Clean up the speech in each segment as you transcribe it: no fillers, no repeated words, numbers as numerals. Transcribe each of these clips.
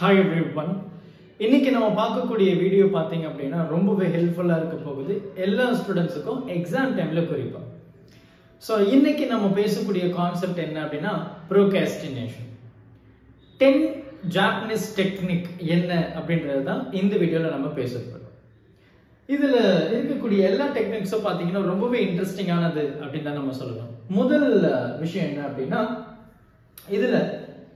Hi everyone. இன்னைக்கு நம்ம பார்க்கக்கூடிய வீடியோ பாத்தீங்க அப்படினா ரொம்பவே ஹெல்ப்ஃபுல்லா இருக்க போகுது எல்லா ஸ்டூடண்ட்ஸ்க்கும் எக்ஸாம் டைம்ல குறிப்பா. சோ இன்னைக்கு நம்ம பேசக்கூடிய கான்செப்ட் என்ன அப்படினா procrastination. 10 Japanese technique என்ன அப்படின்றது தான் இந்த வீடியோல நம்ம பேச போறோம். இதுல இருக்கக்கூடிய எல்லா டெக்னிக்ஸும் பாத்தீங்கன்னா ரொம்பவே இன்ட்ரஸ்டிங்கானது அப்படின்னு தான் நம்ம சொல்லலாம். முதல் விஷயம் என்ன அப்படின்னா இதுல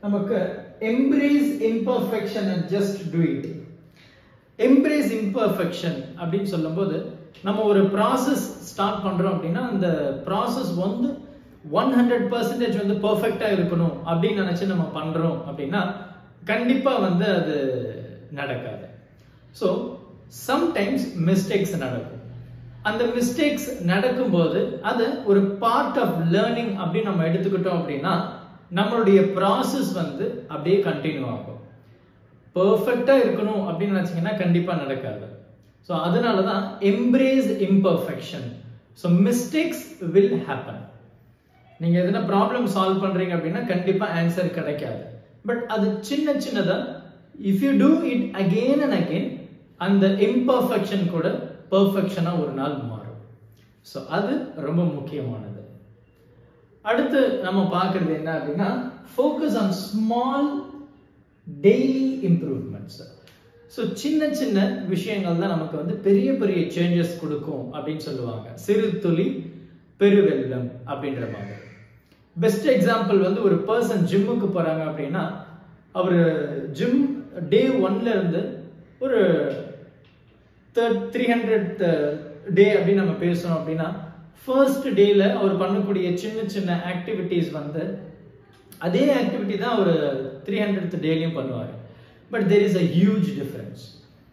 நமக்கு embrace imperfection and just do it. Embrace imperfection அப்படின்னு சொல்லும்போது நம்ம ஒரு process ஸ்டார்ட் பண்றோம் அப்படின்னா அந்த process வந்து 100% வந்து பெர்ஃபெக்ட்டா இருக்கணும் அப்படின்னு நினைச்சு நம்ம பண்றோம் அப்படின்னா கண்டிப்பா வந்து அது நடக்காது. சோ சம்டைம்ஸ் மிஸ்டேக்ஸ் நடக்கும். அந்த மிஸ்டேக்ஸ் நடக்கும்போது அது ஒரு பார்ட் ஆஃப் லேர்னிங் அப்படின்னு நம்ம எடுத்துக்கிட்டோம் அப்படின்னா நம்மளுடைய ப்ராசஸ் வந்து அப்படியே கண்டினியூ ஆகும். பெர்ஃபெக்ட்டா இருக்கணும் அப்படின்னு நினைச்சீங்கன்னா கண்டிப்பா நடக்காது. ஸோ அதனாலதான் embrace imperfection. So mistakes will happen. நீங்க எதனா ப்ராப்ளம் சால்வ் பண்றீங்க அப்படின்னா கண்டிப்பா ஆன்சர் கிடைக்காது. பட் அது சின்ன சின்னதா if you do it again and again அந்த இம்பர்ஃபெக்ஷன் கூட பெர்ஃபெக்ஷனா ஒரு நாள் மாறும். ஸோ அது ரொம்ப முக்கியமானது. அடுத்து நம்ம பார்க்கிறது என்ன அப்படின்னா focus on small daily improvements. So சின்ன சின்ன விஷயங்கள் தான் நமக்கு வந்து பெரிய பெரிய சேஞ்சஸ் கொடுக்கும் அப்படின்னு சொல்லுவாங்க. சிறு துளி பெருவெள்ளம் அப்படின்ற மாதிரி. பெஸ்ட் எக்ஸாம்பிள் வந்து ஒரு பர்சன் ஜிம்முக்கு போறாங்க அப்படின்னா அவர் ஜிம் டே 1ல இருந்து ஒரு 300th டே அப்படின்னு நம்ம பேசணும் அப்படின்னா ஃபர்ஸ்ட் டேல அவர் பண்ணக்கூடிய சின்ன சின்ன ஆக்டிவிட்டிஸ் வந்து அதே ஆக்டிவிட்டி தான் அவர் 300th டேலையும் பண்ணுவார். But there is a huge difference.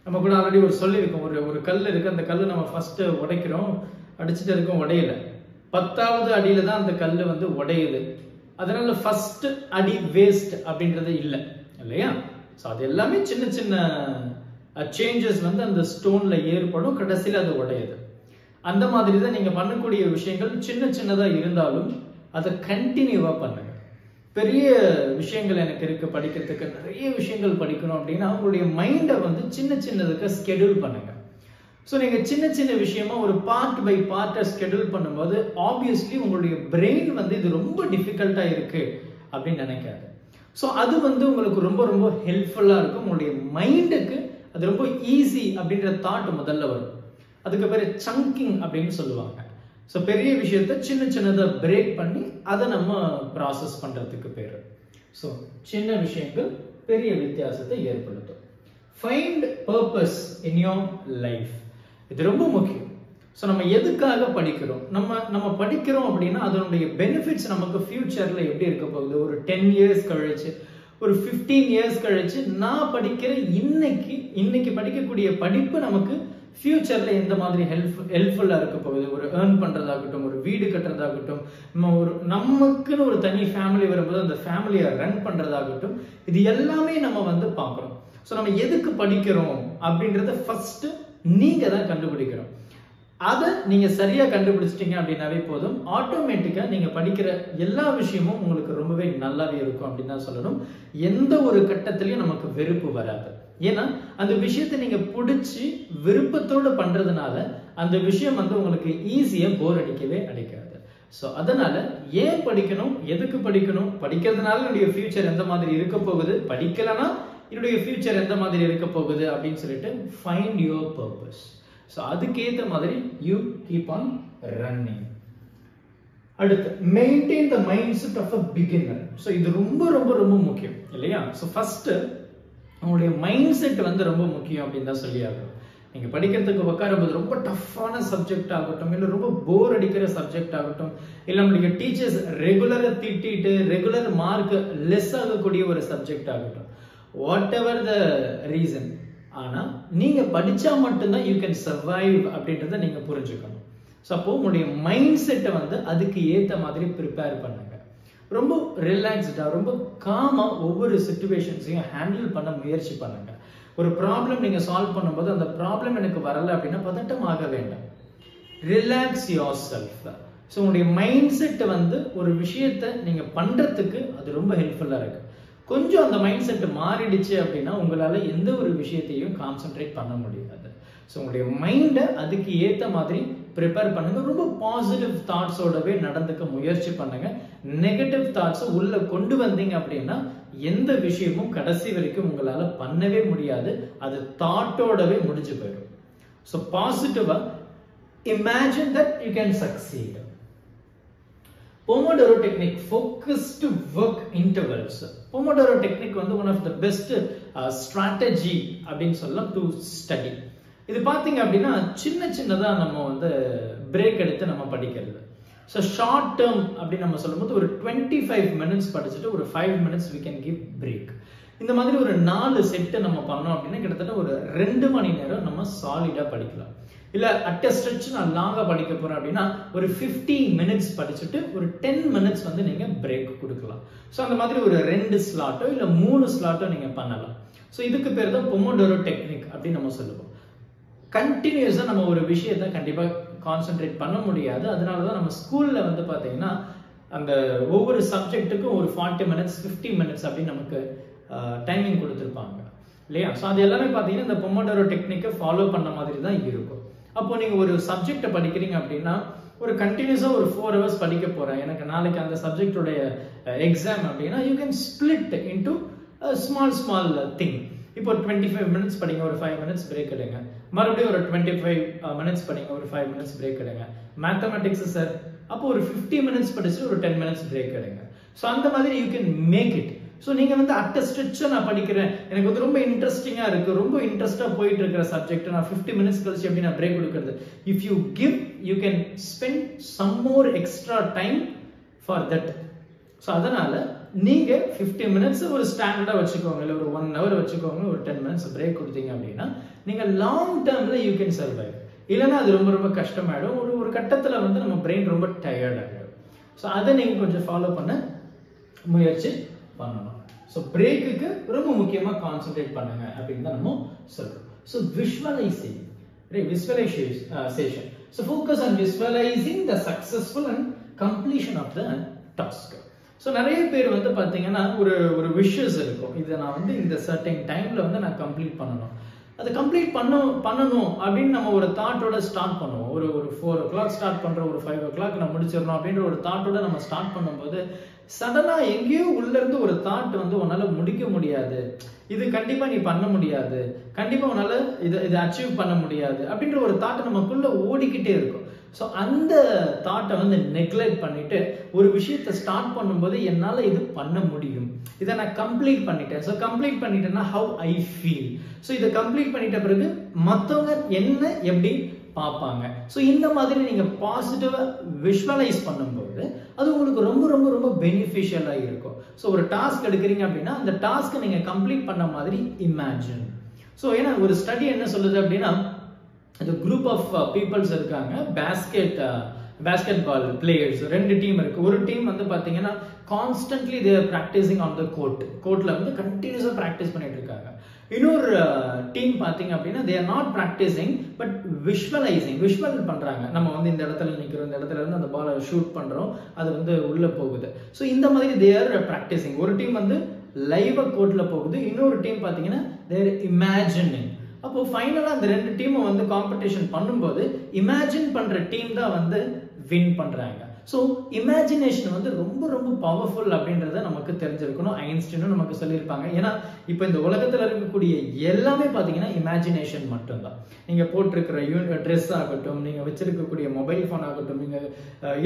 நம்ம கூட ஆல்ரெடி ஒரு சொல்லியிருக்கோம், ஒரு கல் இருக்கு, அந்த கல் நம்ம ஃபர்ஸ்ட் உடைக்கிறோம், அடிச்சுட்டு இருக்கோம், உடையல. 10வது அடியில தான் அந்த கல் வந்து உடையுது. அதனால ஃபர்ஸ்ட் அடி வேஸ்ட் அப்படின்றது இல்லை இல்லையா? ஸோ அது எல்லாமே சின்ன சின்ன சேஞ்சஸ் வந்து அந்த ஸ்டோன்ல ஏற்படும், கடைசியில் அது உடையுது. அந்த மாதிரி தான் நீங்க பண்ணக்கூடிய விஷயங்கள் சின்ன சின்னதா இருந்தாலும் அதை கண்டினியூவா பண்ணுங்க. பெரிய விஷயங்கள் எனக்கு இருக்கு படிக்கிறதுக்கு, நிறைய விஷயங்கள் படிக்கணும் அப்படின்னா உங்களுடைய மைண்டை வந்து சின்ன சின்னதுக்கு ஸ்கெடியூல் பண்ணுங்க. ஸோ நீங்க சின்ன சின்ன விஷயமா ஒரு பார்ட் பை பார்ட்டை ஸ்கெடியூல் பண்ணும்போது ஆப்வியஸ்லி உங்களுடைய பிரெயின் வந்து இது ரொம்ப டிஃபிகல்ட்டா இருக்கு அப்படின்னு நினைக்காது. ஸோ அது வந்து உங்களுக்கு ரொம்ப ரொம்ப ஹெல்ப்ஃபுல்லா இருக்கும். உங்களுடைய மைண்டுக்கு அது ரொம்ப ஈஸி அப்படின்ற தாட் முதல்ல வரும். அதுக்கு பேரு சங்கிங் அப்படின்னு சொல்லுவாங்க. ஸோ பெரிய விஷயத்த சின்ன சின்னதை பிரேக் பண்ணி அதை நம்ம ப்ராசஸ் பண்றதுக்கு பேரு. ஸோ சின்ன விஷயங்கள் பெரிய வித்தியாசத்தை ஏற்படுத்தும். Find purpose in your life. இது ரொம்ப முக்கியம். ஸோ நம்ம எதுக்காக படிக்கிறோம், நம்ம படிக்கிறோம் அப்படின்னா அதனுடைய பெனிஃபிட்ஸ் நமக்கு ஃபியூச்சர்ல எப்படி இருக்க போகுது, ஒரு 10 இயர்ஸ் கழிச்சு, ஒரு 15 இயர்ஸ் கழிச்சு நான் படிக்கிற இன்னைக்கு படிக்கக்கூடிய படிப்பு நமக்கு ஃபியூச்சர்ல எந்த மாதிரி ஹெல்ப்ஃபுல்லா இருக்க போகுது. ஒரு ஏர்ன் பண்றதாகட்டும், ஒரு வீடு கட்டுறதாகட்டும், நமக்குன்னு ஒரு தனி ஃபேமிலி வரும்போது அந்த ஃபேமிலியை ரன் பண்றதாகட்டும், இது எல்லாமே நம்ம வந்து பார்க்கணும். ஸோ நம்ம எதுக்கு படிக்கிறோம் அப்படின்றத ஃபர்ஸ்ட் நீங்க தான் கண்டுபிடிக்கிறோம். அதை நீங்க சரியா கண்டுபிடிச்சிட்டீங்க அப்படின்னாவே போதும், ஆட்டோமேட்டிக்கா நீங்க படிக்கிற எல்லா விஷயமும் உங்களுக்கு ரொம்பவே நல்லாவே இருக்கும் அப்படின்னு தான் சொல்லணும். எந்த ஒரு கட்டத்திலையும் நமக்கு வெறுப்பு வராது. ஏன்னா அந்த விஷயத்தை நீங்க பிடிச்சி விருப்பத்தோடு பண்றதுனால அந்த விஷயம் வந்து உங்களுக்கு ஈஸியா போர் அடிக்கவே அடிக்காது. ஸோ அதனால ஏன் படிக்கணும், எதுக்கு படிக்கணும், படிக்கிறதுனால என்னுடைய ஃபியூச்சர் எந்த மாதிரி இருக்க போகுது, படிக்கலன்னா என்னுடைய ஃபியூச்சர் எந்த மாதிரி இருக்க போகுது அப்படின்னு சொல்லிட்டு ஃபைண்ட் யுவர் பர்பஸ். ஸோ அதுக்கேற்ற மாதிரி யூ கீப் ஆன் ரன்னிங். அடுத்து maintain the mind set of a beginner. So இது ரொம்ப ரொம்ப ரொம்ப முக்கியம் இல்லையா? ஸோ ஃபர்ஸ்ட் உங்களுடைய மைண்ட் செட் வந்து ரொம்ப முக்கியம் அப்படின்னு தான் சொல்லி ஆகணும். நீங்க படிக்கிறதுக்கு உட்காரும்போது ரொம்ப டஃப்பான சப்ஜெக்ட் ஆகட்டும், இல்லை ரொம்ப போர் அடிக்கிற சப்ஜெக்ட் ஆகட்டும், இல்லை நம்மளுடைய டீச்சர்ஸ் ரெகுலரா திட்டிட்டு ரெகுலர் மார்க் லெஸ் ஆகக்கூடிய ஒரு சப்ஜெக்ட் ஆகட்டும், வாட் எவர் த ரீசன், ஆனா நீங்க படிச்சா மட்டும்தான் யூ கேன் சர்வைவ் அப்படின்றத நீங்க புரிஞ்சுக்கணும். ஸோ அப்போ உங்களுடைய மைண்ட் செட்டை வந்து அதுக்கு ஏற்ற மாதிரி ப்ரிப்பேர் பண்ணுங்க. ரொம்ப ரிலாக்ஸ்டா, ரொம்ப காமா ஒவ்வொரு சிச்சுவேஷன்ஸையும் ஹேண்டில் பண்ண முயற்சி பண்ணுங்க. ஒரு ப்ராப்ளம் நீங்க சால்வ் பண்ணும்போது அந்த ப்ராப்ளம் எனக்கு வரல அப்படின்னா பதட்டம் ஆக வேண்டாம். Relax your self. ஸோ உங்களுடைய மைண்ட் செட் வந்து ஒரு விஷயத்தை நீங்க பண்றதுக்கு அது ரொம்ப ஹெல்ப்ஃபுல்லா இருக்கு. கொஞ்சம் அந்த மைண்ட் செட் மாறிடுச்சு அப்படின்னா உங்களால எந்த ஒரு விஷயத்தையும் கான்சென்ட்ரேட் பண்ண முடியாது. ஸோ உங்களுடைய மைண்டை அதுக்கு ஏற்ற மாதிரி ப்ரிப்பேர் பண்ணுங்க. ரொம்ப பாசிட்டிவ் தாட்ஸோடவே நடந்துக்க முயற்சி பண்ணுங்க. நெகட்டிவ் தாட்ஸை உள்ள கொண்டு வந்தீங்க அப்படின்னா எந்த விஷயமும் கடைசி வரைக்கும் உங்களால பண்ணவே முடியாது. அது தாட்டோடவே முடிஞ்சு போயிடும். ஸோ பாசிட்டிவா imagine that you can succeed. Pomodoro technique, focused work intervals. Pomodoro technique வந்து one of the best strategy அப்படின்னு சொல்லலாம் to study. இது பாத்தீங்க அப்படின்னா சின்ன சின்னதா நம்ம வந்து பிரேக் எடுத்து நம்ம படிக்கிறது. ஸோ ஷார்ட் டேர்ம் அப்படின்னு நம்ம சொல்லும்போது ஒரு 25 minutes படிச்சுட்டு ஒரு 5 minutes we can give break. இந்த மாதிரி ஒரு 4 செட்டு நம்ம பண்ணோம் அப்படின்னா கிட்டத்தட்ட ஒரு 2 மணி நேரம் நம்ம சாலிடா படிக்கலாம். இல்ல அட் அ ஸ்ட்ரெச் நான் லாங்கா படிக்க போறேன் அப்படின்னா ஒரு 15 minutes படிச்சுட்டு ஒரு 10 minutes வந்து நீங்க பிரேக் கொடுக்கலாம். ஸோ அந்த மாதிரி ஒரு 2 ஸ்லாட்டோ இல்ல 3 ஸ்லாட்டோ நீங்க பண்ணலாம். ஸோ இதுக்கு பேர் தான் பொமோடோரோ டெக்னிக் அப்படின்னு நம்ம சொல்லுவோம். கண்டினியூஸா நம்ம ஒரு விஷயத்த கண்டிப்பா கான்சென்ட்ரேட் பண்ண முடியாது. அதனாலதான் நம்ம ஸ்கூல்ல வந்து பாத்தீங்கன்னா அந்த ஒவ்வொரு சப்ஜெக்ட்டுக்கும் ஒரு 40 minutes 50 minutes அப்படின்னு நமக்கு டைமிங் கொடுத்துருப்பாங்க இல்லையா? ஸோ அது எல்லாமே பாத்தீங்கன்னா இந்த பொமோடோரோ டெக்னிக்கை ஃபாலோ பண்ண மாதிரி தான் இருக்கும். அப்போ நீங்க ஒரு சப்ஜெக்டை படிக்கிறீங்க அப்படின்னா ஒரு கண்டினியூஸா ஒரு 4 hours படிக்க போறேன், எனக்கு நாளைக்கு அந்த சப்ஜெக்டோட எக்ஸாம் அப்படின்னா you can split into small thing. இப்போ 25 minutes படிங்க, ஒரு 5 minutes பிரேக் எடுங்க. மறுபடியும் ஒரு 25 minutes படிங்க, ஒரு 5 minutes பிரேக் எடுங்க. மேத்தமெட்டிக்ஸ் சார் அப்போ ஒரு 50 minutes படிச்சுட்டு ஒரு 10 minutes பிரேக் எடுங்க. ஸோ அந்த மாதிரி you can make it. So நீங்க வந்து அட் அ ஸ்ட்ரெச்சா நான் படிக்கிறேன், எனக்கு வந்து ரொம்ப இன்ட்ரெஸ்டிங்கா இருக்கு, ரொம்ப இன்ட்ரெஸ்டா போயிட்டு இருக்கிற சப்ஜெக்ட், நான் 50 minutes கழிச்சு எப்படி நான் பிரேக் கொடுக்கிறது? If you give you can spend some more extra time for that. So அதனால நீங்க 50 minutes ஒரு ஸ்டாண்டர்டா வச்சுக்கோங்க, இல்லை ஒரு 1 hour வச்சுக்கோங்க, ஒரு 10 minutes பிரேக் கொடுத்தீங்க அப்படின்னா நீங்க லாங் டேர்ம்ல யூ கேன் சர்வைவ். இல்லைன்னா அது ரொம்ப ரொம்ப கஷ்டமாயிடும். ஒரு கட்டத்துல வந்து நம்ம பிரெயின் ரொம்ப டயர்ட் ஆகிடும். ஸோ அதை நீங்க கொஞ்சம் ஃபாலோ பண்ண முயற்சி பண்ணணும். ஸோ பிரேக்குக்கு ரொம்ப முக்கியமா கான்சென்ட்ரேட் பண்ணுங்க அப்படின்னு தான் நம்ம சொல்றோம். So visualization. So focus on visualizing the successful and completion of the task. So நிறைய பேர் வந்து பாத்தீங்கன்னா ஒரு விஷஸ் இருக்கும், இதை நான் வந்து இந்த சர்டைன் டைம்ல வந்து நான் கம்ப்ளீட் பண்ணணும், அதை கம்ப்ளீட் பண்ணணும் அப்படின்னு நம்ம ஒரு தாட்டோட ஸ்டார்ட் பண்ணுவோம். ஒரு 4 o'clock ஸ்டார்ட் பண்றோம், ஒரு 5 o'clock நான் முடிச்சிடணும் அப்படின்ற ஒரு தாட்டோட நம்ம ஸ்டார்ட் பண்ணும்போது சடனா எங்கேயோ உள்ள இருந்து ஒரு தாட் வந்து உன்னால முடிக்க முடியாது, இது கண்டிப்பா நீ பண்ண முடியாது, கண்டிப்பா உன்னால இதை அச்சீவ் பண்ண முடியாது அப்படின்ற ஒரு தாட் நமக்குள்ள ஓடிக்கிட்டே இருக்கும். ஸோ அந்த தாட்டை வந்து நெக்லெக்ட் பண்ணிட்டு ஒரு விஷயத்தை ஸ்டார்ட் பண்ணும்போது என்னால இது பண்ண முடியும், இதை நான் கம்ப்ளீட் பண்ணிட்டேன். ஸோ கம்ப்ளீட் பண்ணிட்டேன்னா ஹவ் ஐ ஃபீல். ஸோ இதை கம்ப்ளீட் பண்ணிட்ட பிறகு மற்றவங்க என்ன எப்படி பார்ப்பாங்க. ஸோ இந்த மாதிரி நீங்க பாசிட்டிவா விஷுவலைஸ் பண்ணும்போது அது உங்களுக்கு ரொம்ப ரொம்ப ரொம்ப பெனிஃபிஷியலா இருக்கும். ஸோ ஒரு டாஸ்க் எடுக்கிறீங்க அப்படின்னா அந்த டாஸ்க்கை நீங்க கம்ப்ளீட் பண்ண மாதிரி இமேஜின். ஸோ ஏன்னா ஒரு ஸ்டடி என்ன சொல்லுது அப்படின்னா அந்த குரூப் ஆஃப் பீப்புள்ஸ் இருக்காங்க, பேஸ்கெட் பால் பிளேயர்ஸ் 2 டீம் இருக்கு. ஒரு டீம் வந்து பாத்தீங்கன்னா constantly they are practising on the கோர்ட்ல வந்து கண்டினியூஸா பிராக்டிஸ் பண்ணிட்டு இருக்காங்க. இன்னொரு டீம் பாத்தீங்க அப்படின்னா they are not practising but visual பண்றாங்க. நம்ம வந்து இந்த இடத்துல நிக்கிறோம், இந்த இடத்துல இருந்து அந்த பாலை ஷூட் பண்றோம், அது வந்து உள்ள போகுது. ஸோ இந்த மாதிரி தே ஆர் பிராக்டிசிங். ஒரு டீம் வந்து லைவா கோர்ட்ல போகுது, இன்னொரு டீம் பாத்தீங்கன்னா தே ஆர் இமேஜினிங். அப்போ ஃபைனலா அந்த 2 டீமும் வந்து காம்படிஷன் பண்ணும்போது இமேஜின் பண்ற டீம் தான் வந்து வின் பண்றாங்க. ஸோ இமேஜினேஷன் வந்து ரொம்ப ரொம்ப பவர்ஃபுல் அப்படின்றத நமக்கு தெரிஞ்சிருக்கணும். ஐன்ஸ்டீனும் நமக்கு சொல்லியிருப்பாங்க. ஏன்னா இப்போ இந்த உலகத்துல இருக்கக்கூடிய எல்லாமே பாத்தீங்கன்னா இமேஜினேஷன் மட்டும்தான். நீங்க போட்டிருக்கிற ட்ரெஸ் ஆகட்டும், நீங்க வச்சிருக்கக்கூடிய மொபைல் போன் ஆகட்டும், நீங்க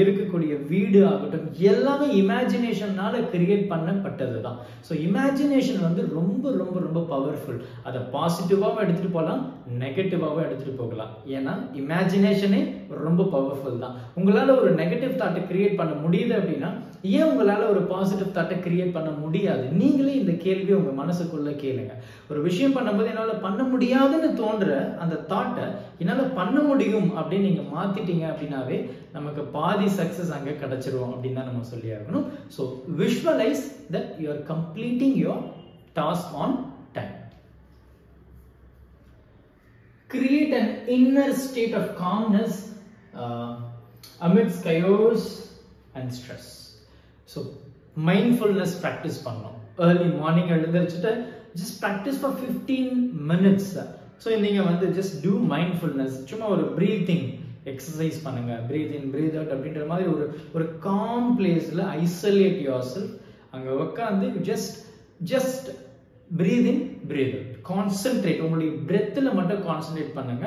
இருக்கக்கூடிய வீடு ஆகட்டும், எல்லாமே இமேஜினேஷனால கிரியேட் பண்ணப்பட்டது தான். ஸோ இமேஜினேஷன் வந்து ரொம்ப ரொம்ப ரொம்ப பவர்ஃபுல். அதை பாசிட்டிவாகவும் எடுத்துட்டு போகலாம், நெகட்டிவாகவும் எடுத்துட்டு போகலாம். ஏன்னா இமேஜினேஷனே ரொம்ப பவர்ஃபுல் தான். உங்களால ஒரு நெகட்டிவ் தாட்டை கிரியேட் பண்ண முடியுது அப்படின்னா ஏன் உங்களால ஒரு பாசிட்டிவ் தாட்டை கிரியேட் பண்ண முடியாது? நீங்களே இந்த கேள்வி உங்க மனசுக்குள்ள கேளுங்க. ஒரு விஷயம் பண்ணும்போது என்னால பண்ண முடியாதுன்னு தோன்ற அந்த தாட்டை என்னால பண்ண முடியும் அப்படின்னு நீங்க மாத்திட்டீங்க அப்படின்னாவே நமக்கு பாதி சக்சஸ் அங்க கிடைச்சிரும் அப்படின்னு தான் நம்ம சொல்லி ஆகணும். So visualise that you are completing your task on time. Create an inner state of calmness amidst chaos and stress. So mindfulness practice பண்ணோம். ஏர்லி மார்னிங் எழுந்திரிச்சுட்டு just practice for 15 minutes. So நீங்க வந்து ஜஸ்ட் டூ மைண்ட்ஃபுல்னஸ், சும்மா ஒரு breathing exercise பண்ணுங்க, breathe in breathe out அப்படின்ற மாதிரி ஒரு காம் பிளேஸ்ல ஐசோலேட் யுவர் செல்ஃப். அங்க உட்காந்து just breath in breathe out, concentrate, உங்களுடைய பிரெத்ல மட்டும் கான்சென்ட்ரேட் பண்ணுங்க.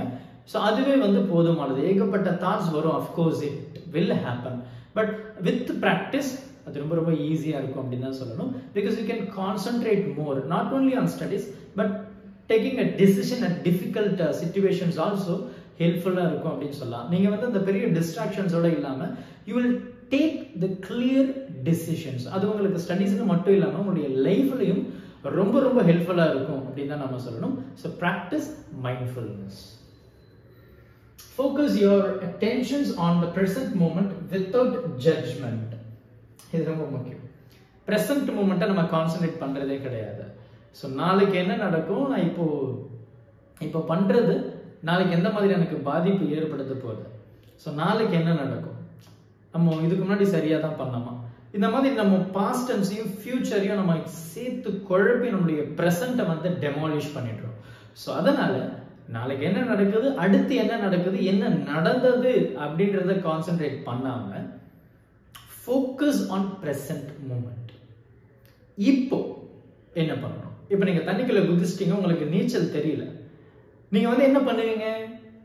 ஸோ அதுவே வந்து போதுமானது. ஏகப்பட்ட தாட்ஸ் வரும், of course it will happen, but with practice அது ரொம்ப ரொம்ப ஈஸியா இருக்கும் அப்படின்னு தான் சொல்லணும். Because you can concentrate more, not only on studies but taking a decision at difficult situations also ஹெல்ப்ஃபுல்லா இருக்கும் அப்படின்னு சொல்லலாம். நீங்க வந்து அந்த பெரிய டிஸ்ட்ராக்ஷன்ஸோட இல்லாம you will take the clear decisions. அது உங்களுக்கு ஸ்டடீஸ்க்கு மட்டும் இல்லாம உங்களுடைய லைஃப்லயும் ரொம்ப ரொம்ப ஹெல்ப்ஃபுல்லா இருக்கும் அப்படின்னு தான் நம்ம சொல்லணும். So practice mindfulness. Focus your attentions on the present moment without judgment. இது ரொம்ப முக்கியம். present moment நம்ம கான்சென்ட்ரேட் பண்றதே கிடையாது. ஸோ நாளைக்கு என்ன நடக்கும், நான் இப்போ பண்றது நாளைக்கு எந்த மாதிரி எனக்கு பாதிப்பு ஏற்படுத்த போகுது, ஸோ நாளைக்கு என்ன நடக்கும், நம்ம இதுக்கு முன்னாடி சரியா தான் பண்ணோமா, இந்த மாதிரி நம்ம பாஸ்ட் டென்ஸையும் ஃபியூச்சரையும் நம்ம சேர்த்து குழப்பி நம்மளுடைய ப்ரெசென்ட்டை வந்து டெமாலிஷ் பண்ணிடுறோம். ஸோ அதனால நாளைக்கு என்ன நடக்குது, அடுத்து என்ன நடக்குது, என்ன நடந்தது அப்படின்றத கான்சென்ட்ரேட் பண்ணாம ஃபோக்கஸ் ஆன் ப்ரெசென்ட் மூமெண்ட். இப்போ என்ன பண்ணணும்? இப்போ நீங்க தண்ணிக்குள்ள குதிச்சிட்டீங்க, உங்களுக்கு நீச்சல் தெரியல, நீங்க வந்து என்ன பண்ணுவீங்க?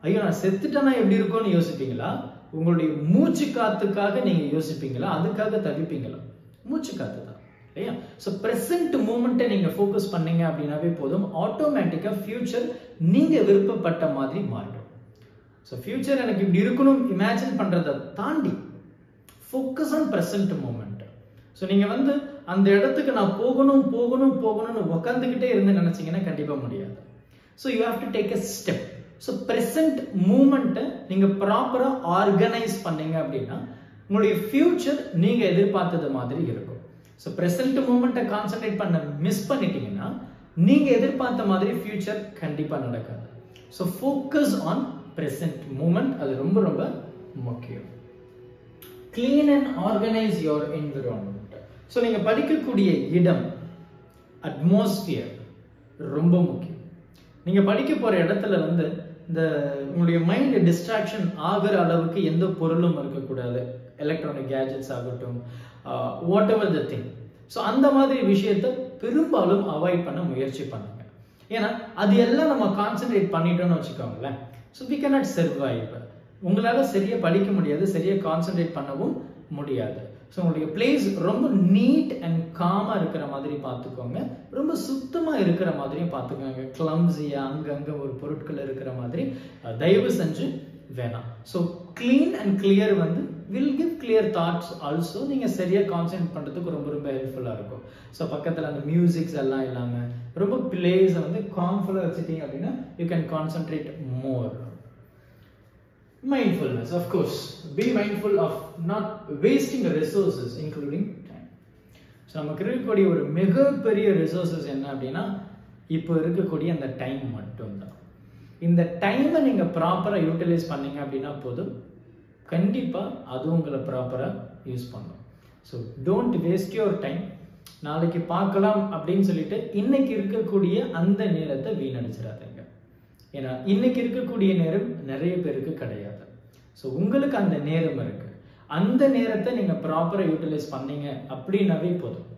ஐயோ நான் செத்துட்டேனா எப்படி இருக்கும்னு யோசிப்பீங்களா? உங்களுடைய மூச்சு காத்துக்காக நீங்க யோசிப்பீங்களா? அதுக்காக தவிப்பீங்களா? மூச்சு காத்து தான் இல்லையா? ஸோ ப்ரெசென்ட் மூமெண்ட்டை நீங்க ஃபோக்கஸ் பண்ணீங்க அப்படின்னாவே போதும், ஆட்டோமேட்டிக்கா ஃபியூச்சர் நீங்க விருப்பப்பட்ட மாதிரி மாறிடும். ஸோ ஃபியூச்சர் எனக்கு இப்படி இருக்கணும் இமேஜின் பண்றதை தாண்டி focus on present moment. So நீங்க வந்து அந்த இடத்துக்கு நான் போகணும்னு உட்காந்துக்கிட்டே இருந்து நினைச்சீங்கன்னா கண்டிப்பா முடியாது. So you have to take a step. So present மூமெண்ட்டை நீங்க ப்ராப்பரா ஆர்கனைஸ் பண்ணீங்க அப்படின்னா உங்களுடைய ஃபியூச்சர் நீங்க எதிர்பார்த்தது மாதிரி இருக்கும். ஸோ ப்ரெசென்ட் மூமெண்ட்டை கான்சென்ட்ரேட் பண்ண மிஸ் பண்ணிட்டீங்கன்னா நீங்க எதிர்பார்த்த மாதிரி ஃபியூச்சர் கண்டிப்பா நடக்காது. So focus on present moment, அது ரொம்ப ரொம்ப முக்கியம். Clean and organise your environment. So நீங்க படிக்கக்கூடிய இடம், அட்மாஸ்பியர் ரொம்ப முக்கியம். நீங்க படிக்க போற இடத்துல வந்து இந்த உங்களுடைய மைண்ட் டிஸ்ட்ராக்ஷன் ஆகிற அளவுக்கு எந்த பொருளும் இருக்கக்கூடாது. எலக்ட்ரானிக் கேஜெட்ஸ் ஆகட்டும், what ever the thing. So அந்த மாதிரி விஷயத்தை பெரும்பாலும் அவாய்ட் பண்ண முயற்சி பண்ணுங்க. ஏன்னா அது எல்லாம் நம்ம கான்சென்ட்ரேட் பண்ணிட்டோம்னு வச்சுக்கோங்களேன், ஸோ வி கேனாட் சர்வைவ். உங்களால சரியா படிக்க முடியாது, சரியா கான்சென்ட்ரேட் பண்ணவும் முடியாது. ஸோ உங்களுடைய பிளேஸ் ரொம்ப நீட் அண்ட் காமா இருக்கிற மாதிரி பார்த்துக்கோங்க, ரொம்ப சுத்தமா இருக்கிற மாதிரியும் பார்த்துக்கோங்க. கிளம்ஸியா அங்கங்க ஒரு பொருட்கள் இருக்கிற மாதிரி தயவு செஞ்சு வேணாம். ஸோ கிளீன் அண்ட் கிளியர் வந்து will give clear thoughts also. நீங்க சரியா கான்சென்ட்ரேட் பண்றதுக்கு ரொம்ப ரொம்ப ஹெல்ப்ஃபுல்லா இருக்கும். ஸோ பக்கத்துல அந்த மியூசிக்ஸ் எல்லாம் இல்லாம ரொம்ப பிளேஸை வந்து காம்ஃபுல்லா வச்சுட்டீங்க அப்படின்னா you can concentrate more. Mindfulness, of course. Be mindful of not wasting resources, including time. So நமக்கு இருக்கக்கூடிய ஒரு மிகப்பெரிய ரிசோர்சஸ் என்ன அப்படின்னா இப்போ இருக்கக்கூடிய அந்த டைம் மட்டும்தான். இந்த டைமை நீங்க ப்ராப்பரா யூட்டிலைஸ் பண்ணீங்க அப்படின்னா போதும், கண்டிப்பா அது உங்களை ப்ராப்பரா யூஸ் பண்ணும். So don't waste your time. நாளைக்கு பார்க்கலாம் அப்படின்னு சொல்லிட்டு இன்னைக்கு இருக்கக்கூடிய அந்த நேரத்தை வீணடிச்சிடாதீங்க. ஏன்னா இன்னைக்கு இருக்கக்கூடிய நேரம் நிறைய பேருக்கு கிடையாது. ஸோ உங்களுக்கு அந்த நேரம் இருக்கு, அந்த நேரத்தை நீங்க ப்ராப்பரா யூட்டிலைஸ் பண்ணீங்க அப்படின்னாவே போதும்.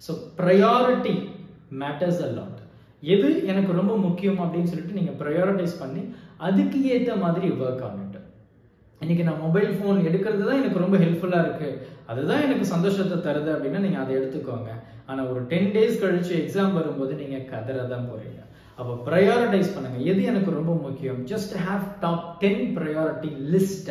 So priority matters a lot. எது எனக்கு ரொம்ப முக்கியம் அப்படின்னு சொல்லிட்டு நீங்க ப்ரையாரிட்டைஸ் பண்ணி அதுக்கு ஏற்ற மாதிரி ஒர்க் ஆனிட்டு. இன்னைக்கு நான் மொபைல் ஃபோன் எடுக்கிறது தான் எனக்கு ரொம்ப ஹெல்ப்ஃபுல்லா இருக்கு, அதுதான் எனக்கு சந்தோஷத்தை தருது அப்படின்னா நீங்க அதை எடுத்துக்கோங்க. ஆனா ஒரு 10 days கழிச்சு எக்ஸாம் வரும்போது நீங்க கதறதான் போறீங்க. அப்போ ப்ரையாரிட்டைஸ் பண்ணுங்க, எது எனக்கு ரொம்ப முக்கியம். Just have top 10 priority list.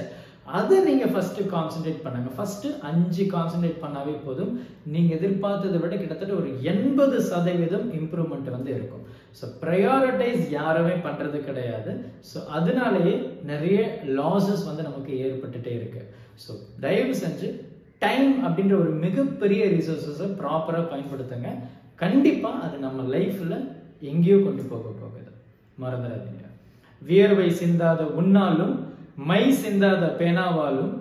அதை நீங்க ஃபர்ஸ்ட் கான்சென்ட்ரேட் பண்ணுங்க. ஃபர்ஸ்ட் 5 கான்சென்ட்ரேட் பண்ணாவே போதும், நீங்க எதிர்பார்த்ததை விட கிட்டத்தட்ட ஒரு 80% இம்ப்ரூவ்மெண்ட் வந்து இருக்கும். ஸோ ப்ரையாரிட்டைஸ் யாருமே பண்றது கிடையாது. ஸோ அதனாலேயே நிறைய லாசஸ் வந்து நமக்கு ஏற்பட்டுட்டே இருக்கு. ஸோ தயவு செஞ்சு டைம் அப்படின்ற ஒரு மிகப்பெரிய ரிசோர்ஸஸை ப்ராப்பரா பயன்படுத்துங்க. கண்டிப்பா அது நம்ம லைஃப்ல எங்கேயோ கொண்டு போகுது, மறந்துடாதீங்க. வியர்வை சிந்தாத உன்னாலும் மை சிந்தாத பேனாவாலும்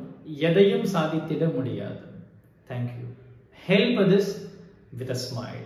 எதையும் சாதித்திட முடியாது. Thank you. Help this with a smile.